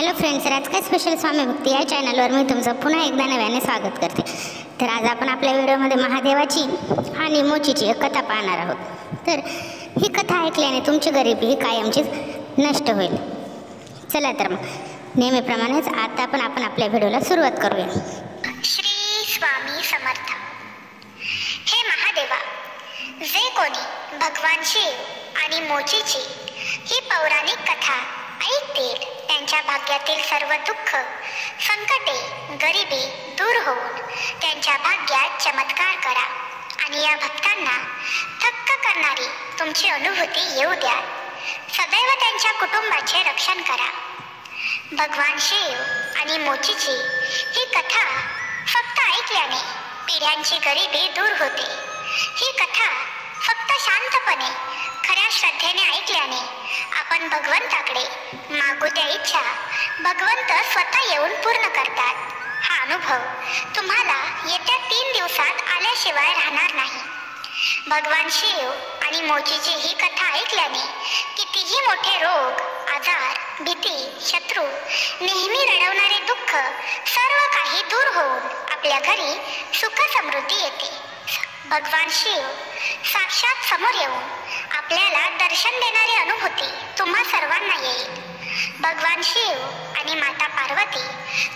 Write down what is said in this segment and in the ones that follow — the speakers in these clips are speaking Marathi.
हॅलो फ्रेंड्स, राजकाय स्पेशल स्वामी भक्ती या चॅनलवर मी तुमचं पुन्हा एकदा नव्याने स्वागत करते. तर आज आपण आपल्या व्हिडिओमध्ये महादेवाची आणि मोचीची एक कथा पाहणार आहोत. तर ही कथा ऐकल्याने तुमची गरिबी ही कायमचीच नष्ट होईल. चला तर मग नेहमीप्रमाणेच आता आपण आपल्या व्हिडिओला सुरुवात करूया. श्री स्वामी समर्थ. हे महादेवा, जे कोणी भगवान शिव आणि मोचीची ही पौराणिक कथा ऐकतील त्यांच्या भाग्यातील सर्व दुःख, संकटे, गरिबी दूर होऊन त्यांच्या भाग्यात चमत्कार करा आणि या भक्तांना थक्क करणारी तुमची अनुभूती येऊ द्या. सदैव त्यांच्या कुटुंबाचे रक्षण करा. भगवान शिव आणि मोचीची ही कथा फक्त ऐकल्याने पिढ्यांची गरिबी दूर होते. ही कथा फक्त शांतपणे खऱ्या श्रद्धेने ऐकल्याने आपण भगवंताकडे मागू त्या इच्छा भगवंत स्वतः येऊन पूर्ण करतात. हा अनुभव तुम्हाला येत्या 3 दिवसात आल्याशिवाय राहणार नाही. भगवान शिव आणि मोचीची ही कथा ऐकल्याने कितीही मोठे रोग, आजार, भीती, शत्रू, नेहमी रडवणारे दुःख सर्व काही दूर होऊन आपल्या घरी सुख समृद्धी येते. भगवान शिव साक्षात समोर येऊन आपल्याला दर्शन देणारी अनुभूती तुम्हा सर्वांना येईल. भगवान शिव आणि माता पार्वती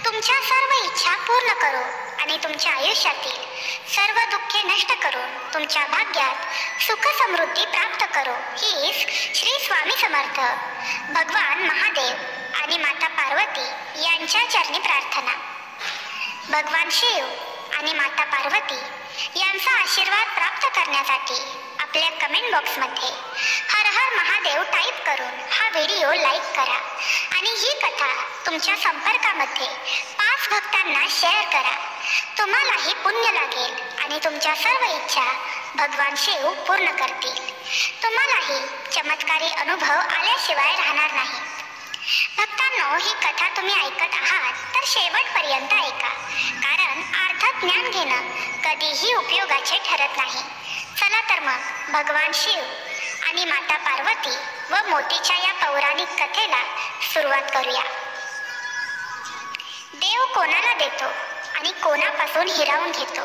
तुमच्या सर्व इच्छा पूर्ण करो आणि तुमच्या आयुष्यातील सर्व दुःखे नष्ट करून तुमच्या भाग्यात सुख समृद्धी प्राप्त करो. हीच श्री स्वामी समर्थ भगवान महादेव आणि माता पार्वती यांच्या चरणी प्रार्थना. भगवान शिव आणि माता पार्वती यांचा आशीर्वाद प्राप्त करण्यासाठी आपल्या कमेंट बॉक्समध्ये हर हर महादेव टाईप करून हा व्हिडिओ लाईक करा आणि ही कथा तुमच्या संपर्कामध्ये 5 भक्तांना शेअर करा. तुम्हालाही पुण्य लागेल आणि तुमच्या सर्व इच्छा भगवान शिव पूर्ण करतील. तुम्हालाही चमत्कारी अनुभव आल्याशिवाय राहणार नाही. भक्तांनो, ही कथा तुम्ही ऐकत आहात तर शेवटपर्यंत ऐका, कारण अर्ध ज्ञान घेणं कधीही उपयोगाचे ठरत नाही. चला तर मग भगवान शिव आणि माता पार्वती व मोतीच्या या पौराणिक कथेला सुरुवात करूया. देव कोणाला देतो आणि कोणापासून हिरावून घेतो,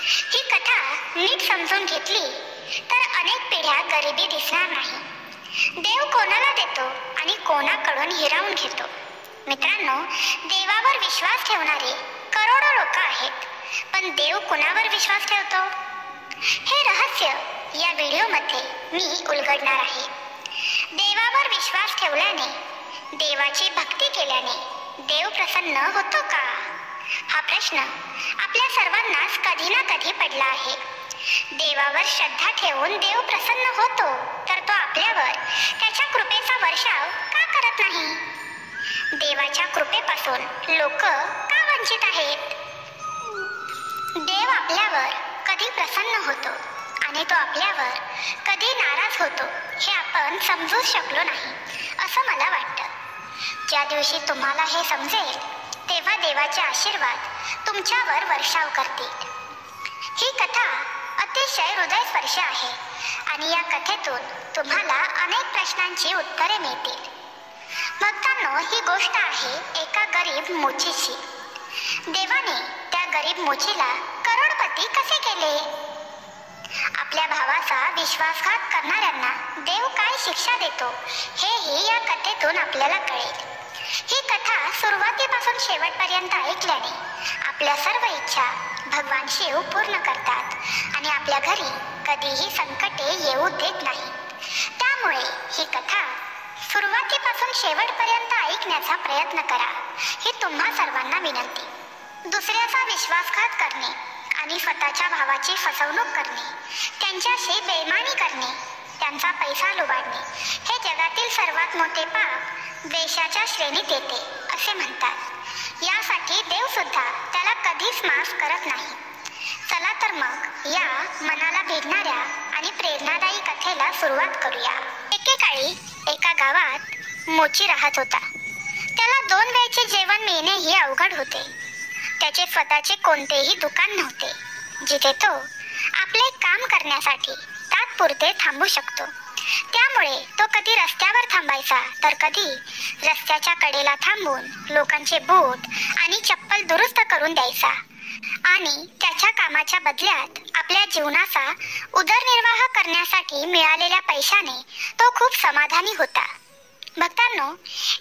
ही कथा नीट समजून घेतली तर अनेक पिढ्या गरिबी दिसणार नाही. देव कोणाला देतो आणि कोणाकडून हिरावून घेतो. मित्रांनो, देवावर विश्वास ठेवणारे करोडो लोक आहेत, पण देव कुणावर विश्वास ठेवतो हे रहस्य या व्हिडिओमध्ये मी उलगडणार आहे. देवावर विश्वास ठेवल्याने, देवाची भक्ती केल्याने देव प्रसन्न होतो का? हा प्रश्न आपल्या सर्वांनाच कधी ना कधी पडला आहे. देवावर श्रद्धा ठेवून देव प्रसन्न होतो, तर तो आपल्यावर त्याच्या कृपेचा वर्षाव का करत नाही? देवाच्या कृपेपासून लोक का वंचित आहेत? देव आपल्यावर कधी प्रसन्न होतो आणि तो आपल्यावर कधी नाराज होतो हे आपण समजू शकलो नाही असं मला वाटतं. ज्या दिवशी तुम्हाला हे समजेल तेव्हा देवाचे आशीर्वाद तुमच्यावर वर्षाव करतील. ही कथा अतिशय हृदयस्पर्शी आहे आणि या कथेतून तुम्हाला अनेक प्रश्नांची उत्तरे मिळतील. भक्तांनो, ही गोष्ट आहे एका गरीब मोचीची. देवाने त्या गरीब मोचीला करोडपती कसे केले? आपल्या भावाचा विश्वासघात करणाऱ्यांना देव काय शिक्षा देतो हेही या कथेतून आपल्याला कळेल. ही कथा सुरुवातीपासून शेवटपर्यंत ऐकल्याने आपल्या सर्व इच्छा भगवान शिव पूर्ण करतात आणि आपल्या घरी कधीही संकटे येऊ देत नाही. त्यामुळे ही कथा सुरुवातीपासून शेवटपर्यंत ऐकण्याचा प्रयत्न करा, ही तुम्हा सर्वांना विनंती. दुसऱ्याचा विश्वासघात करणे आणि स्वतःच्या भावाची फसवणूक करणे, त्यांच्याशी बेईमानी करणे, त्यांचा पैसा लुबाडणे हे जगातील सर्वात मोठे पाप द्वेषाच्या श्रेणीत येते असे म्हणतात. यासाठी देव सुद्धा त्याला कधीच माफ करत नाही. चला तर मग या मनाला भिडणाऱ्या आणि प्रेरणादायी कथेला सुरुवात करूया. एकेकाळी एका गावात मोची राहत होता. त्याला 2 वेळचे जेवण मिळणेही अवघड होते. त्याचे स्वतःचे कोणतेही दुकान नव्हते जिथे तो आपले काम करण्यासाठी तात्पुरते थांबू शकतो. त्यामुळे तो कधी रस्त्यावर थांबायचा तर कधी रस्त्याच्या कडेला थांबून लोकांचे बूट आणि चप्पल दुरुस्त करून द्यायचा आणि त्याच्या कामाच्या बदल्यात आपल्या जीवनाचा उदरनिर्वाह करण्यासाठी मिळालेल्या पैशाने तो खूप समाधानी होता. भक्तांनो,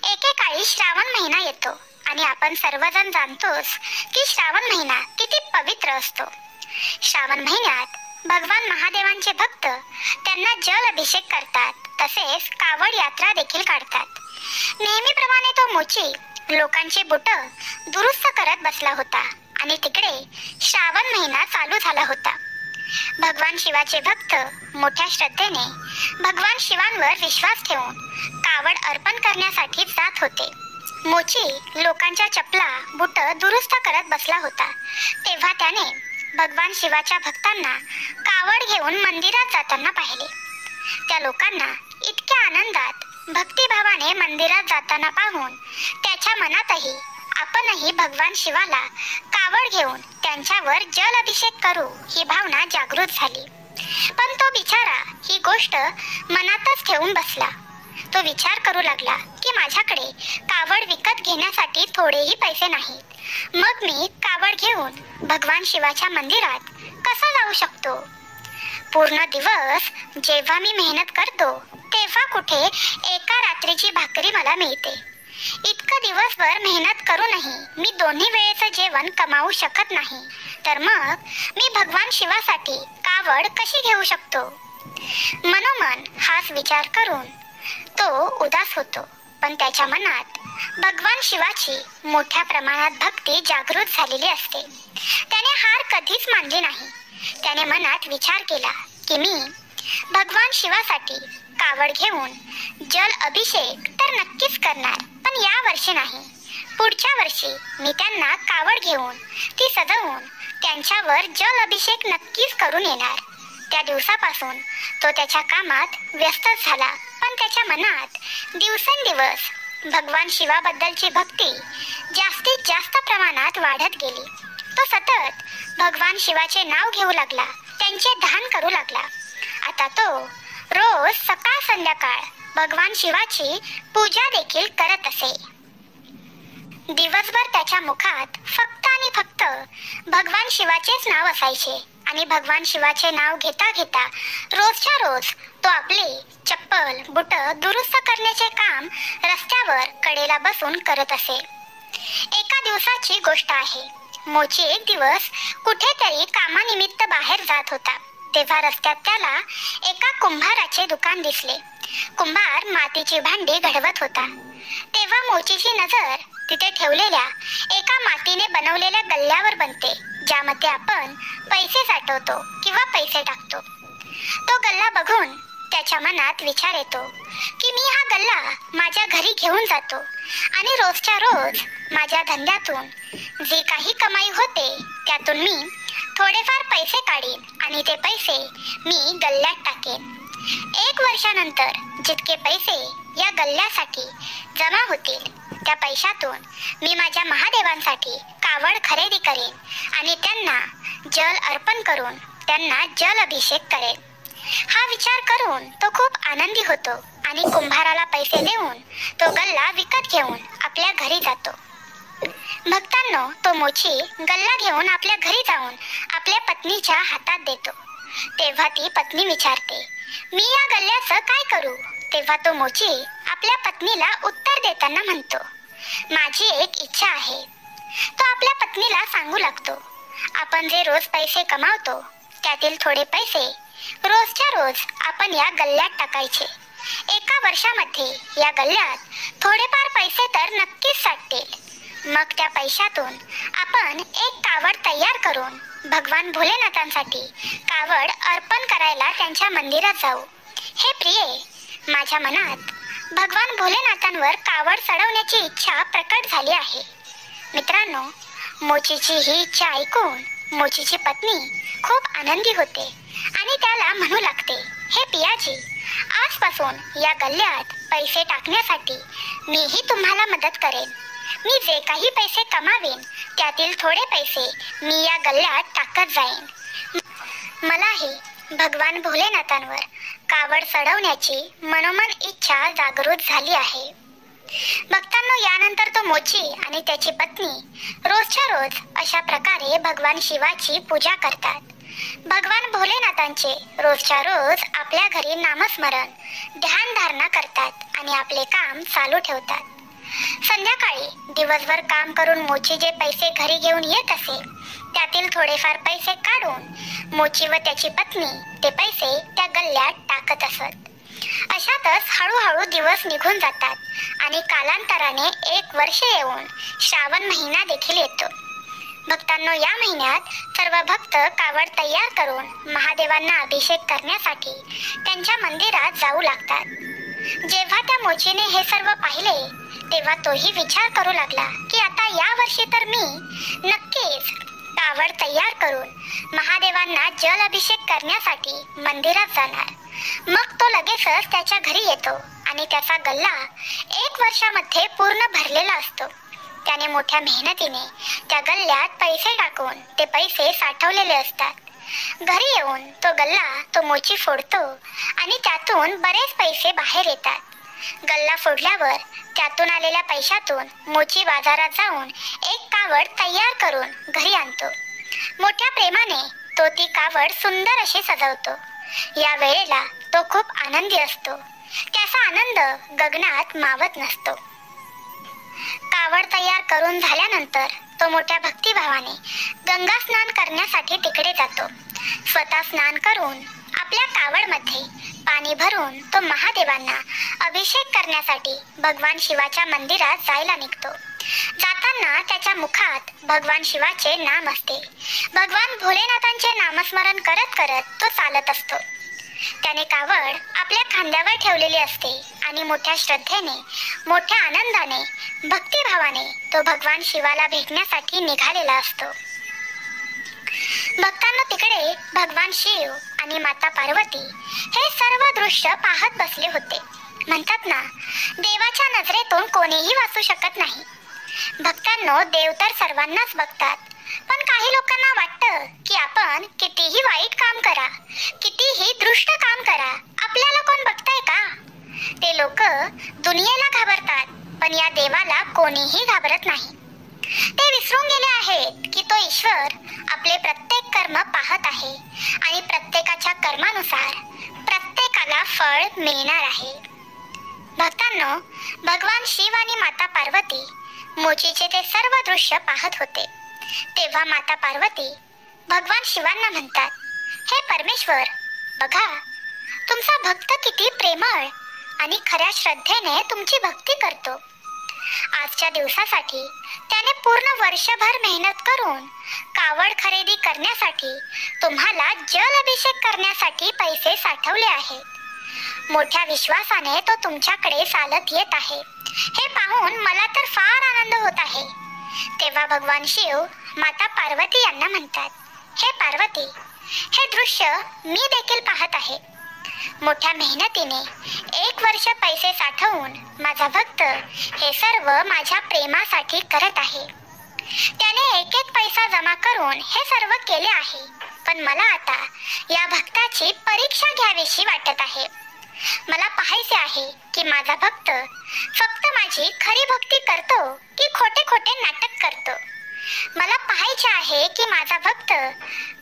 एकेकाळी श्रावण महिना येतो आणि आपण सर्वजण जाणतोच की श्रावण महिना किती पवित्र असतो. श्रावण महिन्यात भगवान महादेवांचे भक्त त्यांना जल अभिषेक करतात, तसेच कावड यात्रा देखील काढतात. नेहमीप्रमाणे तो मोची लोकांची बुट दुरुस्त करत बसला होता आणि तिकडे श्रावण महिना चालू झाला होता. भगवान शिवाचे भक्त मोठ्या श्रद्धेने भगवान शिवांवर विश्वास ठेवून कावड अर्पण करण्यासाठी जात होते. मोची लोकांच्या चपला बुट दुरुस्त करत बसला होता. तेव्हा त्याने भगवान शिवाच्या भक्तांना कावड घेऊन मंदिरात जाताना पाहिले. त्या लोकांना इतक्या आनंदात भक्तिभावाने मंदिरात जाताना पाहून त्याच्या मनातही आपणही भगवान शिवाला कावड घेऊन त्यांच्यावर जल अभिषेक करू ही भावना जागृत झाली. पण तो बिचारा ही गोष्ट मनातच ठेवून बसला. तो विचार करू लागला की माझ्याकडे कावड विकत घेण्यासाठी थोडेही पैसे नाहीत. मग मी कावड घेऊन भगवान शिवाच्या मंदिरात कसा जाऊ शकतो? पूर्ण दिवस जेव्हा मी मेहनत करतो तेव्हा कुठे एका रात्रीची भाकरी मला मिळते. इतकं दिवसभर मेहनत करूनही मी दोन्ही वेळेचं जेवण कमावू शकत नाही, तर मग मी भगवान शिवासाठी कावड कशी घेऊ शकतो? मनोमन हाच विचार करून तो उदास होतो. पण त्याच्या मनात भगवान शिवाची मोठ्या प्रमाणात भक्ती जागृत झालेली असते. त्याने हार कधीच मानली नाही. त्याने मनात विचार केला की मी भगवान शिवासाठी कावड घेऊन जल अभिषेक तर नक्कीच करणार, पण या वर्षी नाही. पुढच्या वर्षी मी त्यांना कावड घेऊन ती सजवून त्यांच्यावर जल अभिषेक नक्कीच करून येणार. त्या दिवसापासून तो त्याच्या कामात व्यस्तच झाला. पण त्याच्या मनात दिवसेंदिवस भगवान शिवाबद्दलची भक्ती जास्तीत जास्त प्रमाणात वाढत गेली. तो सतत भगवान शिवाचे नाव घेऊ लागला, त्यांचे ध्यान करू लागला. आता तो रोज सकाळ संध्याकाळ भगवान शिवाची पूजा देखील करत असे. दिवसभर त्याच्या मुखात फक्त आणि फक्त भगवान शिवाचेच नाव असायचे आणि भगवान शिवाचे नाव घेता घेता रोजच्या रोज तो आपले चप्पल बुट दुरुस्त करण्याचे काम रस्त्यावर कडेला बसून करत असे. एका दिवसाची गोष्ट आहे. मोची एक दिवस कुठेतरी कामानिमित्त बाहेर जात होता. तेव्हा रस्त्यात त्याला एका कुंभाराचे दुकान दिसले. कुंभार मातीची भांडी घडवत होता. तेव्हा मोचीची नजर तिथे ठेवलेल्या एका मातीने बनवलेल्या गल्ल्यावर बनते, ज्यामध्ये आपण पैसे साठवतो किंवा पैसे टाकतो. तो गल्ला बघून त्याच्या मनात विचार येतो की मी हा गल्ला माझ्या घरी घेऊन जातो आणि रोजच्या रोज माझ्या धंद्यातून जे काही कमाई होते त्यातून मी थोडेफार पैसे काढीन आणि ते पैसे मी गल्ल्यात टाकेन. 1 वर्षानंतर जितके पैसे या गल्ल्यासाठी जमा होतील त्या पैशातून मी माझ्या महादेवांसाठी कावड खरेदी करेन आणि त्यांना जल अर्पण करून त्यांना जल अभिषेक करेन. हा विचार करून तो खूप आनंदी होतो आणि कुंभाराला पैसे देऊन तो गल्ला विकत घेऊन आपल्या घरी जातो. भक्तांनो, तो मोची गल्ला घेऊन आपल्या घरी जाऊन आपल्या पत्नीच्या हातात देतो. तेव्हा ती पत्नी विचारते, मी या गल्ल्याचं काय करू? तेव्हा तो मोची आपल्या पत्नीला उत्तर देताना म्हणतो, माझी एक इच्छा आहे. तो आपल्या पत्नीला सांगू लागतो, आपण जे रोज पैसे कमावतो त्यातील थोडे पैसे रोजच्या रोज आपण या गल्ल्यात टाकायचे. 1 वर्षामध्ये या गल्ल्यात थोडेफार पैसे तर नक्कीच साठतील. मग त्या पैशातून आपण एक कावड तयार करून भगवान भोलेनाथांसाठी कावड अर्पण करायला त्यांच्या मंदिरात जाऊ. हे प्रिये, माझ्या मनात भगवान भोलेनाथांवर कावड चढवण्याची इच्छा प्रकट झाली आहे. मित्रांनो, मोचीची ही इच्छा ऐकून मोचीची पत्नी खूप आनंदी होते आणि त्याला म्हणू लागते, हे पियाजी, आजपासून या गल्ल्यात पैसे टाकण्यासाठी मीही तुम्हाला मदत करेन. मी जे काही पैसे कमावेन त्यातील थोडे पैसे मी या गल्ल्यात टाकत जाईन. मलाही भगवान भोलेनाथांवर कावड चढवण्याची मनोमन इच्छा जागृत झाली आहे. भक्तांनो, यानंतर तो मोची आणि त्याची पत्नी रोजच्या रोज अशा प्रकारे भगवान शिवाची पूजा करतात. भगवान भोलेनाथांचे रोजच्या रोज आपल्या घरी नामस्मरण ध्यान धारणा करतात आणि आपले काम चालू ठेवतात. संध्याकाळी दिवसभर काम करून मोची जे पैसे घरी घेऊन येत असे त्यातील थोडेफार पैसे काढून मोची व त्याची पत्नी ते पैसे त्या गल्ल्यात टाकत असत. अशातच हळूहळू दिवस निघून जातात आणि कालांतराने 1 वर्ष येऊन श्रावण महिना देखील येतो. भक्तांनो, या महिन्यात सर्व भक्त कावड तयार करून महादेवांना अभिषेक करण्यासाठी त्यांच्या मंदिरात जाऊ लागतात. जेव्हा त्या मोचीने हे सर्व पाहिले तेव्हा तोही विचार करू लागला की आता या वर्षी तर मी नक्कीच कावड तयार करून महादेवांना जल अभिषेक करण्यासाठी मंदिरात जाणार. मग तो लगेचच त्याच्या घरी येतो आणि त्याचा गल्ला 1 वर्षामध्ये पूर्ण भरलेला असतो. त्याने मोठ्या मेहनतीने त्या गल्ल्यात पैसे टाकून ते पैसे साठवलेले असतात. घरी येऊन तो गल्ला तो मोची फोडतो आणि त्यातून बरेच पैसे बाहेर येतात. गल्ला फोडल्यावर त्यातून आलेल्या पैशातून मोची बाजारात जाऊन एक कावड तयार करून घरी आणतो. मोठ्या प्रेमाने तो ती कावड सुंदर अशी सजवतो. या वेळेला तो खूप आनंदी असतो. त्याचा आनंद गगनात मावत नसतो. कावड तयार करून झाल्यानंतर तो मोठ्या भक्तिभावाने गंगा स्नान करण्यासाठी तिकडे जातो. स्वतः स्नान करून आपल्या कावडमध्ये पाणी भरून तो महादेवांना अभिषेक करण्यासाठी भगवान शिवाच्या मंदिरात जायला निघतो. जाताना त्याच्या मुखात भगवान शिवाचे नाम असते. भगवान भोलेनाथांचे नामस्मरण करत करत तो चालत असतो. त्याने कावड आपल्या खांद्यावर ठेवलेली असते आणि मोठ्या श्रद्धेने, मोठ्या आनंदाने, भक्तिभावाने तो भगवान शिवाला भेटण्यासाठी निघालेला असतो. भक्तांना तिकडे भगवान शिव आणि माता पार्वती हे सर्व दृश्य पाहत बसले होते. म्हणतात ना, देवाच्या नजरेतून कोणीही वाचू शकत नाही. भक्तांनो, देव तर सर्वांनाच बघतात, पण काही लोकांना वाटतं की आपण कितीही वाईट काम करा, कितीही दृष्ट काम करा, आपल्याला कोण बघतंय का? ते लोक दुनियेला घाबरतात, पण या देवाला कोणीही घाबरत नाही. ते विसरून गेले आहेत की तो ईश्वर आपले प्रत्येक कर्म पाहत आहे आणि प्रत्येकाच्या कर्मानुसार प्रत्येकाला फळ मिळणार आहे. भक्तांनो, भगवान शिव आणि माता पार्वती मोचीचे ते सर्व दृश्य पाहत होते. तेव्हा माता पार्वती भगवान शिवांना म्हणतात, हे परमेश्वर, बघा तुमचा भक्त किती प्रेमळ आणि खऱ्या श्रद्धेने तुमची भक्ती करतो. आजच्या दिवसासाठी त्याने पूर्ण वर्षभर मेहनत करून कावड खरेदी करण्यासाठी तुम्हाला जल अभिषेक करण्यासाठी पैसे साठवले आहेत. मोठ्या विश्वासाने तो तुमच्याकडे चालत येत आहे. हे पाहून मला तर फार आनंद होत आहे. तेव्हा भगवान शिव माता पार्वती यांना म्हणतात, हे पार्वती, हे दृश्य मी देखील पाहत आहे. मोठ्या मेहनतीने 1 वर्ष पैसे साठवून माझा भक्त हे सर्व माझ्या प्रेमासाठी करत आहे. त्याने 1-1 पैसा जमा करून हे सर्व केले आहे. पण मला आता या भक्ताची परीक्षा घ्यावीशी वाटत आहे. मला पाहायचे आहे की माझा भक्त फक्त माझी खरी भक्ती करतो की खोटे खोटे नाटक करतो. मला पाहायचे आहे की माझा भक्त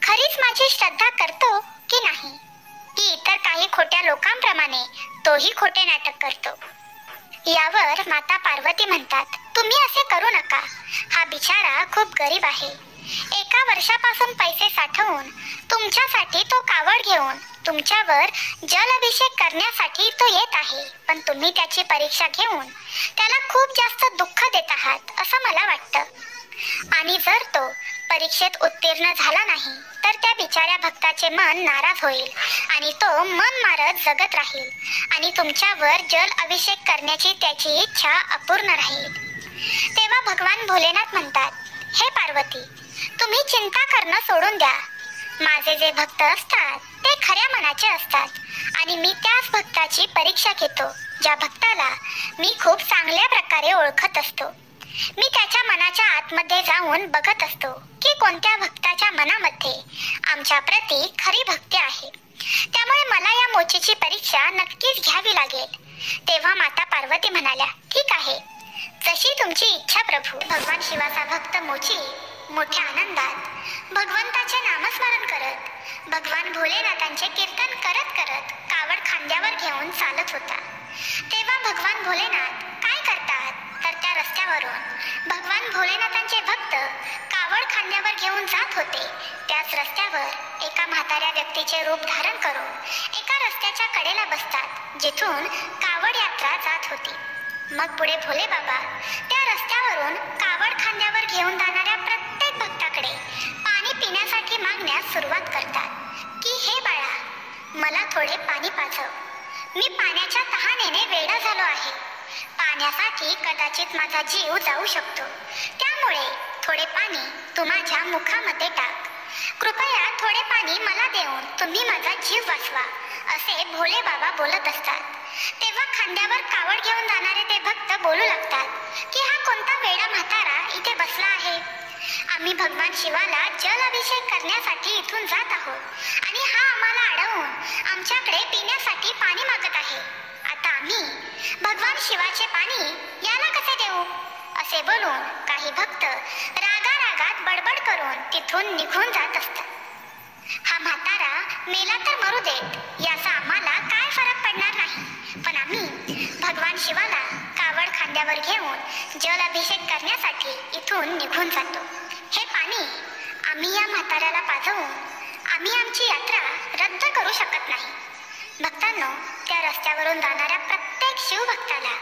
खरीच माझी श्रद्धा करतो की नाही, की इतर काही खोट्या लोकांप्रमाणे तोही खोटे नाटक करतो. यावर माता पार्वती म्हणतात, तुम्ही असे करू नका. हा बिचारा खूप गरीब आहे. 1 वर्षापासून पैसे साठवून तुमच्यासाठी तो कावड घेऊन तुमच्यावर जल अभिषेक करण्यासाठी तो येत आहे. पण तुम्ही त्याची परीक्षा घेऊन त्याला खूप जास्त दुःख देत आहात असं मला वाटतं. आणि जर तो परीक्षेत उत्तीर्ण झाला नाही तर त्या बिचाऱ्या भक्ताचे मन नाराज होईल आणि तो मन मारत जगत राहील आणि तुमच्यावर जल अभिषेक करण्याची त्याची इच्छा अपूर्ण राहील. तेव्हा भगवान भोलेनाथ म्हणतात, हे पार्वती, तुम्ही चिंता करणं सोडून द्या. माझे जे भक्त असतात ते खऱ्या मनाचे असतात आणि मी त्याच भक्ताची परीक्षा घेतो ज्या भक्ताला मी खूप चांगल्या प्रकारे ओळखत असतो. मी त्याच्या मनाच्या आतमध्ये जाऊन बघत असतो की कोणत्या भक्ताच्या मनामध्ये आमच्या प्रती खरी भक्ती आहे. त्यामुळे मला या मोचीची परीक्षा नक्कीच घ्यावी लागेल. तेव्हा माता पार्वती म्हणाल्या, ठीक आहे, जशी तुमची इच्छा प्रभू. भगवान शिवाचा भक्त मोची मोठ्या आनंदात भगवंताचे नामस्मरण करत भगवान भोलेनाथांचे कीर्तन करत करत कावड खांद्यावर घेऊन चालत होता. तेव्हा भगवान भोलेनाथ काय करतात तर त्या रस्त्यावरून भगवान भोलेनाथांचे भक्त कावड खांद्यावर घेऊन जात होते. त्याच रस्त्यावर एका म्हाताऱ्या व्यक्तीचे रूप धारण करून एका रस्त्याच्या कडेला बसतात जिथून कावड यात्रा जात होती. मग पुढे भोले बाबा त्या रस्त्यावरून कावड खांद्यावर घेऊन जाणाऱ्या प्रत्येक भक्ताकडे पाणी पिण्यासाठी मागण्यास सुरुवात करतात की हे बाळा, मला थोडे पाणी पाजव. मी पाण्याच्या तहानेने वेडा झालो आहे. पाण्यासाठी कदाचित माझा जीव जाऊ शकतो. त्यामुळे थोडे पाणी तू माझ्या मुखामध्ये टाक. कृपया थोडे पाणी मला देऊन तुम्ही माझा जीव वाचवा, असे भोले बाबा बोलत असतात. तेव्हा खांद्यावर कावड घेऊन जाणारे ते भक्त बोलू लागतात की हा कोणता वेडा म्हातारा इथे बसला आहे. आम्ही भगवान शिवाला जल अभिषेक करण्यासाठी इथून जात आहोत आणि हा आम्हाला अडवून आमच्याकडे पिण्यासाठी पाणी मागत आहे. आता आम्ही भगवान शिवाचे पाणी याला कसे देऊ? असे बोलून काही भक्त रागारागात बडबड करून तिथून निघून जात असतात. हा म्हातारा मेला तर मरू देत, याचा आम्हाला काय फरक पडणार नाही, पण आम्ही भगवान शिवाला कावड खांद्यावर घेऊन जल अभिषेक करण्यासाठी इथून निघून जातो. हे पाणी आम्ही या म्हाताऱ्याला पाजवून आम्ही आमची यात्रा रद्द करू शकत नाही. भक्तांनो, त्या रस्त्यावरून जाणाऱ्या प्रत्येक शिवभक्ताला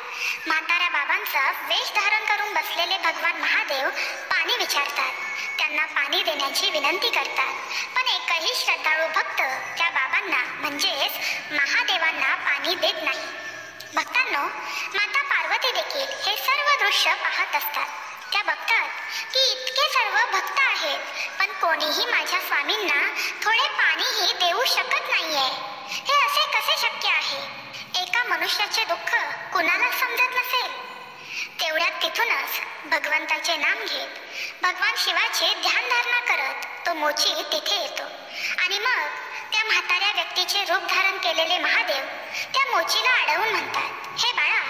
म्हाताऱ्या बाबांचा वेश धारण करून बसलेले भगवान महादेव पाणी विचारतात. त्यांना पाणी देण्याची विनंती करतात, पण एकही श्रद्धाळू भक्त त्या बाबांना म्हणजेच महादेवांना पाणी देत नाही. भक्तांनो, माता पार्वती देखील हे सर्व दृश्य पाहत असतात. त्या बघतात की इतके सर्व भक्त आहेत, पण कोणीही माझ्या स्वामींना थोडे पाणीही देऊ शकत नाहीये. हे असे कसे शक्य आहे? एका मनुष्याचे दुःख कुणाला समजत नसेल. तेवढ्यात तिथूनच भगवंताचे नाम घेत भगवान शिवाचे ध्यानधारणा करत तो मोची तिथे येतो आणि मग त्या म्हाताऱ्या व्यक्तीचे रूप धारण केलेले महादेव त्या मोचीला अडवून म्हणतात, हे बाळा,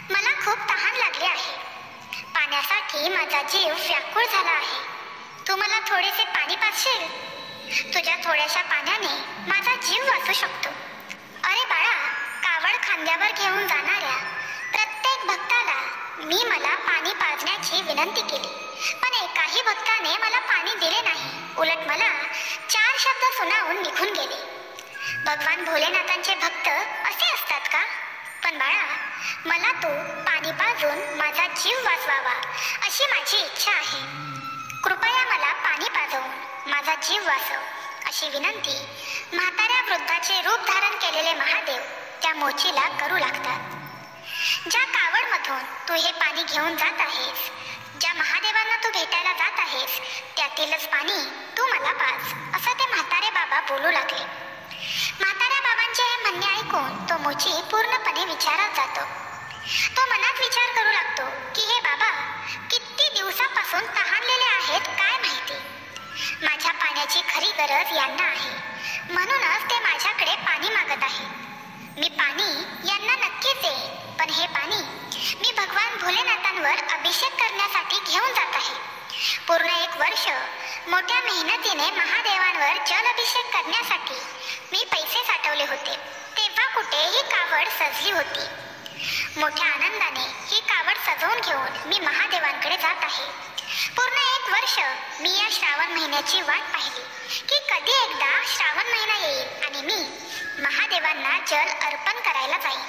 मला खूप तहान लागली आहे. पाण्यासाठी माझा जीव व्याकुळ झाला आहे. तू मला थोडेसे पाणी पाजशील? तुझ्या थोड्याशा पाण्याने माझा जीव वाचू शकतो. अरे बाळा, कावड खांद्यावर घेऊन जाणाऱ्या प्रत्येक भक्ताला मी मला पाणी पाजण्याची विनंती केली, पण एकाही भक्ताने मला पाणी दिले नाही. उलट मला 4 शब्द सुनावून निघून गेले. भगवान भोलेनाथांचे भक्त असे असतात का? पण बाळा, मला तू पाणी पाजून माझा जीव वाचवावा अशी माझी इच्छा आहे. कृपया मला पाणी पाजवून माझा जीव वाचव, अशी विनंती म्हाताऱ्या वृद्धाचे रूप धारण केलेले महादेव त्या मोचीला करू लागतात. ज्या कावडमधून तू हे पाणी घेऊन जात आहेस, ज्या महादेवांना तू भेटायला जात आहेस, त्यातीलच पाणी तू मला पाज, असं ते म्हातारे बाबा बोलू लागले. म्हाताऱ्या बाबांचे हे म्हणणे ऐकून तो मोची पूर्णपणे विचारात जातो. तो मनात विचार करू लागतो की हे बाबा किती दिवसापासून तहानलेले आहेत काय माहिती. माझ्या पाण्याची खरी गरज यांना आहे, म्हणूनच ते माझ्याकडे पाणी मागत आहे. मी पाणी यांना नक्कीच देईन, पण हे पाणी मी भगवान भोलेनाथांवर अभिषेक करण्यासाठी घेऊन जात आहे. पूर्ण 1 वर्ष मोठ्या मेहनतीने महादेवांवर जल अभिषेक करण्यासाठी मी पैसे साठवले होते. तेव्हा कुठे ही कावड सजली होती. मोठ्या आनंदाने ही कावड सजवून घेऊन मी महादेवांकडे जात आहे. पूर्ण 1 वर्ष मी या श्रावण महिन्याची वाट पाहिली की कधी एकदा श्रावण महिना येईल आणि मी महादेवांना जल अर्पण करायला जाईन.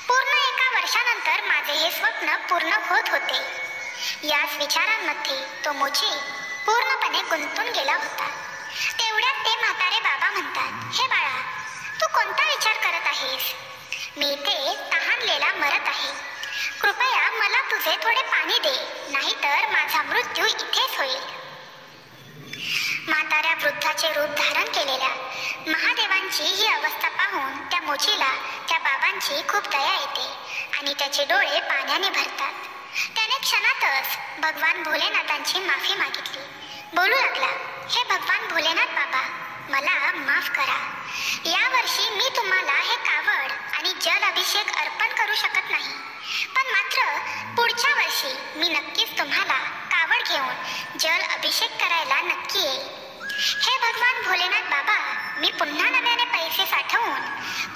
पूर्ण 1 वर्षानंतर माझे हे स्वप्न पूर्ण होत होते. याच विचारांमध्ये तो मोची पूर्णपणे गुंतून गेला होता. तेवढ्यात ते म्हातारे बाबा म्हणतात, हे बाळा, तू कोणता विचार करत आहेस? मी इथे तहानलेला मरत आहे. कृपया मला तुझे थोडे पाणी दे, नाहीतर माझा मृत्यू इथेच होईल. म्हाताऱ्या वृद्धाचे रूप धारण केलेल्या महादेवांची ही अवस्था पाहून त्या मोचीला त्या बाबांची खूप दया येते आणि त्याचे डोळे पाण्याने भरतात. त्याने क्षणातच भगवान भोलेनाथांची माफी मागितली. बोलू लागला, हे भगवान भोलेनाथ बाबा, मला माफ करा. यावर्षी मी तुम्हाला हे कावड आणि जल अभिषेक अर्पण करू शकत नाही, पण मात्र पुढच्या वर्षी मी नक्कीच तुम्हाला कावड घेऊन जल अभिषेक करायला नक्की येईल. हे भगवान भोलेनाथ बाबा, मी पुन्हा नव्याने पैसे साठवून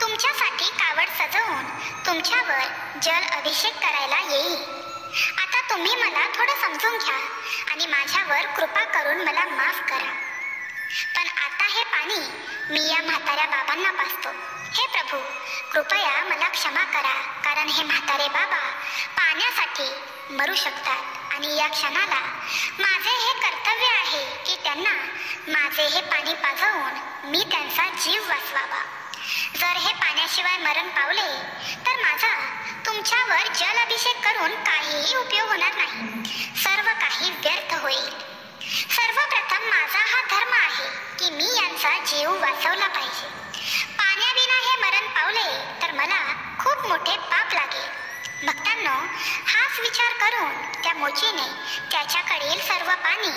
तुमच्यासाठी कावड सजवून तुमच्यावर जल अभिषेक करायला येईल. आता तुम्ही मला थोडं समजून घ्या आणि माझ्यावर कृपा करून मला माफ करा. पण आता हे पाणी मी या म्हाताऱ्या बाबांना पाजतो. हे प्रभू, कृपया मला क्षमा करा, कारण हे म्हातारे बाबा पाण्यासाठी मरू शकतात आणि या क्षणाला माझे हे कर्तव्य आहे की त्यांना माझे हे पाणी पाजवून मी त्यांचा जीव वाचवावा. जर हे पाण्याशिवाय मरण पावले तर माझा तुमच्यावर जल अभिषेक करून काहीही उपयोग होणार नाही. सर्व काही व्यर्थ होईल. सर्वप्रथम माझा हा धर्म आहे की मी यांचा जीव वाचवला पाहिजे. पाण्याविना हे मरण पावले तर मला खूप मोठे पाप लागेल. भक्तांनो, हाच विचार करून त्या मोचीने त्याच्याकडील सर्व पाणी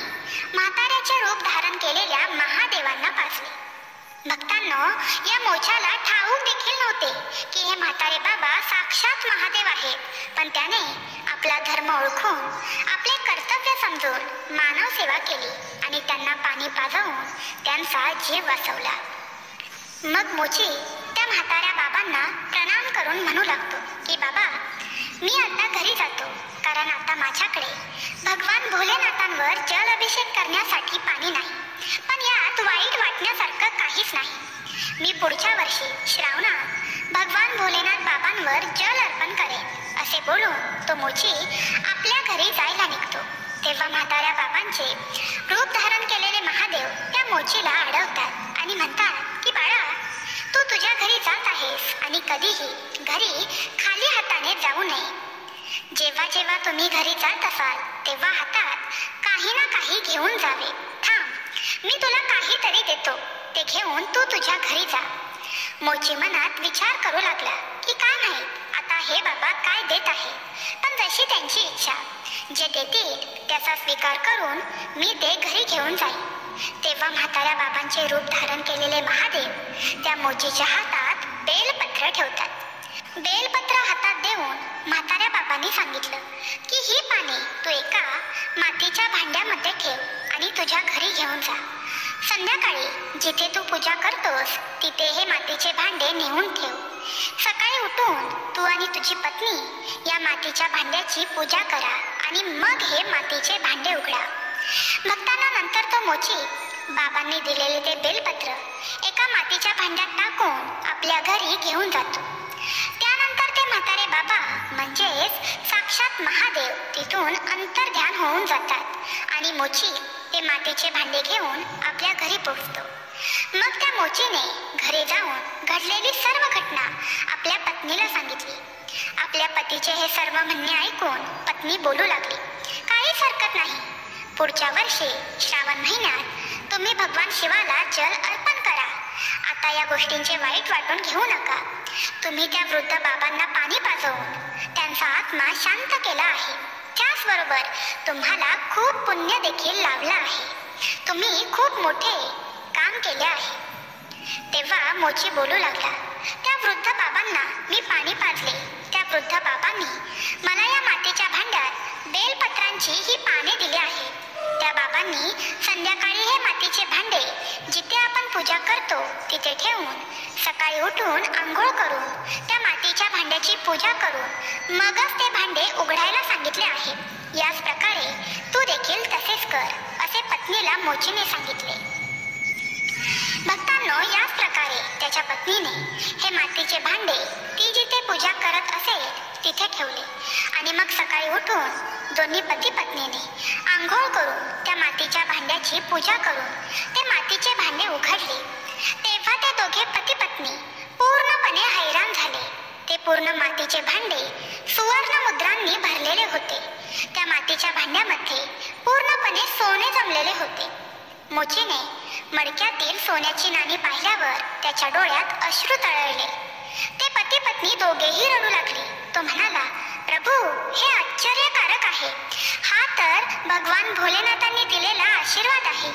म्हाताऱ्याचे रूप धारण केलेल्या महादेवांना पाजले. भक्तांनो, या मोच्याला ठाऊक देखील नव्हते की हे म्हातारे बाबा साक्षात महादेव आहेत, पण त्याने आपला धर्म ओळखून आपले कर्तव्य समजून मानव सेवा केली आणि त्यांना पाणी पाजवून त्यांचा जीव वाचवला. मग मोची त्या म्हाताऱ्या बाबांना प्रणाम करून म्हणू लागतो की बाबा, मी आता घरी जातो, कारण आता माझ्याकडे भगवान भोलेनाथांवर जल अभिषेक करण्यासाठी पाणी नाही. पण यात वाईट वाटण्यासारखं काहीच नाही. मी पुढच्या वर्षी श्रावणात भगवान भोलेनाथ बाबांवर जल अर्पण करेन. असे बोलून तो मोची आपल्या घरी जायला निघतो. तेव्हा म्हाताऱ्या बाबांचे रूप धारण केलेले महादेव त्या मोचीला अडवतात आणि म्हणतात की बाळा, तू तुझ्या घरी जात आहेस आणि कधीही घरी खाली हाताने जाऊ नये. जेव्हा जेव्हा तुम्ही घरी जात असाल तेव्हा हातात काही ना काही घेऊन जावे. थांब, मी तुला काहीतरी देतो, ते घेऊन तू तुझ्या घरी जा. मोची मनात विचार करू लागला की काय माहित आता हे बाबा काय देत आहे, पण जशी त्यांची इच्छा, जे देतील त्याचा स्वीकार करून मी ते घरी घेऊन जाईन. तेव्हा म्हाताऱ्या बाबांचे रूप धारण केलेले महादेव त्या मोचीच्या हातात बेलपत्र ठेवतात. बेलपत्र हातात देऊन म्हाताऱ्या बाबांनी सांगितलं की ही पाने तू एका मातीच्या भांड्यामध्ये ठेव आणि तुझ्या घरी घेऊन जा. संध्याकाळी जिथे तू पूजा करतोस तिथे हे मातीचे भांडे नेऊन ठेव. सकाळी उठून तू आणि तुझी पत्नी या मातीच्या भांड्याची पूजा करा आणि मग हे मातीचे भांडे उघडा. भक्तांना नंतर तो मोची बाबांनी दिलेले ते बेलपत्र एका मातीच्या भांड्यात टाकून आपल्या घरी घेऊन जातो. त्यानंतर ते म्हातारे बाबा म्हणजेच साक्षात महादेव तिथून अंतर्ध्यान होऊन जातात आणि मोची ते मातीचे भांडे घेऊन आपल्या घरी पोहोचतो. मग त्या मोचीने घरी जाऊन घडलेली सर्व घटना आपल्या पत्नीला सांगितली. आपल्या पतीचे हे सर्व म्हणणे ऐकून पत्नी बोलू लागली, काहीच हरकत नाही. पुढच्या वर्षी श्रावण महिन्यात तुम्ही भगवान शिवाला जल अर्पण करा. आता या गोष्टींचे वाईट वाटून घेऊ नका. तुम्ही त्या वृद्ध बाबांना पाणी पाजवून त्यांचा आत्मा शांत केला आहे. त्याचबरोबर तुम्हाला खूप पुण्य देखील लाभलं आहे. तुम्ही खूप मोठे काम केले आहे. तेव्हा मोची बोलू लागला, त्या वृद्ध बाबांना मी पाणी पाजले. त्या वृद्ध बाबांनी मला या मातीच्या भांड्यात बेलपत्रांची ही पाने दिली आहेत. त्या बाबांनी संध्याकाळी हे मातीचे भांडे जिथे आपण पूजा करतो तिथे ठेवून सकाळी उठून आंघोळ करून त्या मातीच्या भांड्याची पूजा करून मगच ते भांडे उघडायला सांगितले आहे. याच प्रकारे तू देखील तसेच कर, असे पत्नीला मोचीने सांगितले. भक्तांनो, याच प्रकारे त्याच्या पत्नीने हे मातीचे भांडे ती जिथे पूजा करत असेल तिथे ठेवले आणि मग सकाळी उठून दोन्ही पती पत्नीने आंघोळ करून त्या मातीच्या भांड्याची पूजा करून ते मातीचे भांडे उघडले. तेव्हा ते दोघे पती पत्नी पूर्णपणे हैराण झाले. ते पूर्ण मातीचे भांडे सुवर्ण मुद्रांनी भरलेले होते. त्या मातीच्या भांड्यामध्ये पूर्णपणे सोने जमलेले होते. मोचीने मडक्यातील सोन्याची नाणी पाहिल्यावर त्याच्या डोळ्यात अश्रू तळवले. ते पती पत्नी दोघेही रडू लागले. तो म्हणाला, प्रभू, हे आश्चर्यकारक आहे. हा तर तर भगवान भोलेनाथांनी दिलेला आशीर्वाद आहे.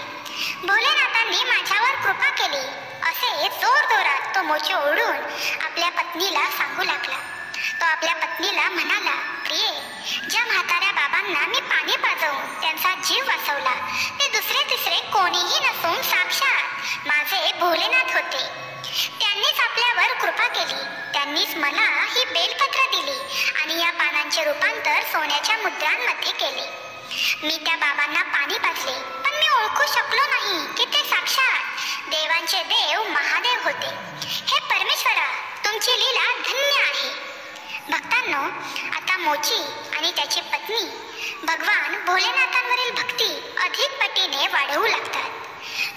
भोलेनाथांनी माझ्यावर कृपा केली असे जोरजोरात तो मोची ओरडून आपल्या पत्नीला सांगू लागला. तो आपल्या पत्नीला म्हणाला, प्रिये, ज्या म्हाताऱ्या बाबांना मी पाणी पाजवून त्यांचा जीव वाचवला ते दुसरे तिसरे कोणीही नसून साक्षात माझे भोलेनाथ होते. त्यांनीच आपल्यावर कृपा केली. त्यांनीच मला ही बेलपत्र दिली आणि या पानांचे रूपांतर सोन्याच्या मुद्रांमध्ये केले. मी त्या बाबांना पाणी पाजले, पण मी ओळखू शकलो नाही की ते साक्षात देवांचे देव महादेव होते. हे परमेश्वरा, तुमची लीला धन्य आहे. भक्तांनो, आता मोची आणि त्याची पत्नी भगवान भोलेनाथांवरील भक्ती अधिक पटीने वाढवू लागतात.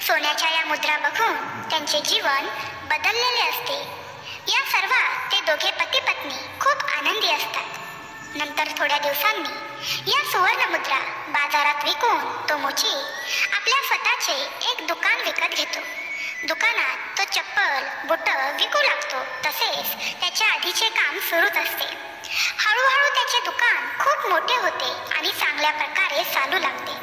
सोन्याच्या या मुद्रा बघून त्यांचे जीवन बदललेले असते. या सर्वात ते दोघे पती पत्नी खूप आनंदी असतात. नंतर थोड्या दिवसांनी या सुवर्ण मुद्रा बाजारात विकून तो मोची आपल्या स्वतःचे एक दुकान विकत घेतो. दुकानात तो चप्पल बुट विकू लागतो. तसेच त्याच्या आधीचे काम सुरूच असते. हळूहळू त्याचे दुकान खूप मोठे होते आणि चांगल्या प्रकारे चालू लागते.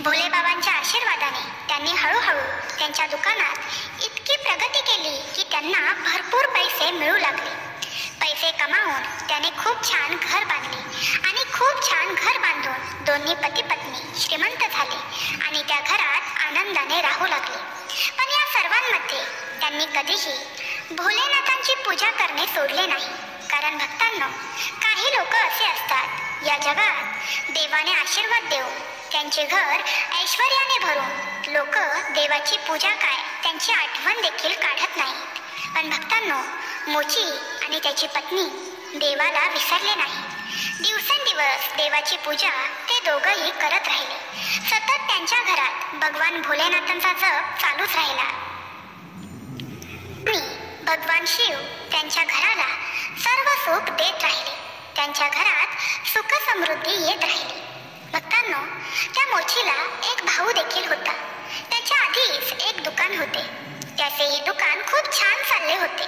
भोलेबाबांच्या आशीर्वादाने त्यांनी हळूहळू त्यांच्या दुकानात इतकी प्रगती केली की त्यांना भरपूर पैसे मिळू लागले. पैसे कमावून त्याने खूप छान घर बांधले आणि खूप छान घर बांधून दोन्ही पती पत्नी श्रीमंत झाले आणि त्या घरात आनंदाने राहू लागले. पण या सर्वांमध्ये त्यांनी कधीही भोलेनाथांची पूजा करणे सोडले नाही. कारण भक्तांनो, काही लोक असे असतात या जगात देवाने आशीर्वाद देऊन त्यांचे घर ऐश्वर्याने भरून लोक देवाची पूजा काय त्यांची आठवण देखील काढत नाहीत. पण भक्तांनो, मोची आणि त्याची पत्नी देवाला विसरले नाही. दिवसेंदिवस देवाची पूजा ते दोघंही करत राहिले. सतत त्यांच्या घरात भगवान भोलेनाथांचा जप चालूच राहिला. भगवान शिव त्यांच्या घराला सर्व सुख देत राहिले. त्यांच्या घरात सुख समृद्धी येत राहिली. भक्तांनो, त्या मोचीला एक भाऊ देखील होता. त्याच्या आधीच एक दुकान होते. त्याचेही दुकान खूप छान चालले होते.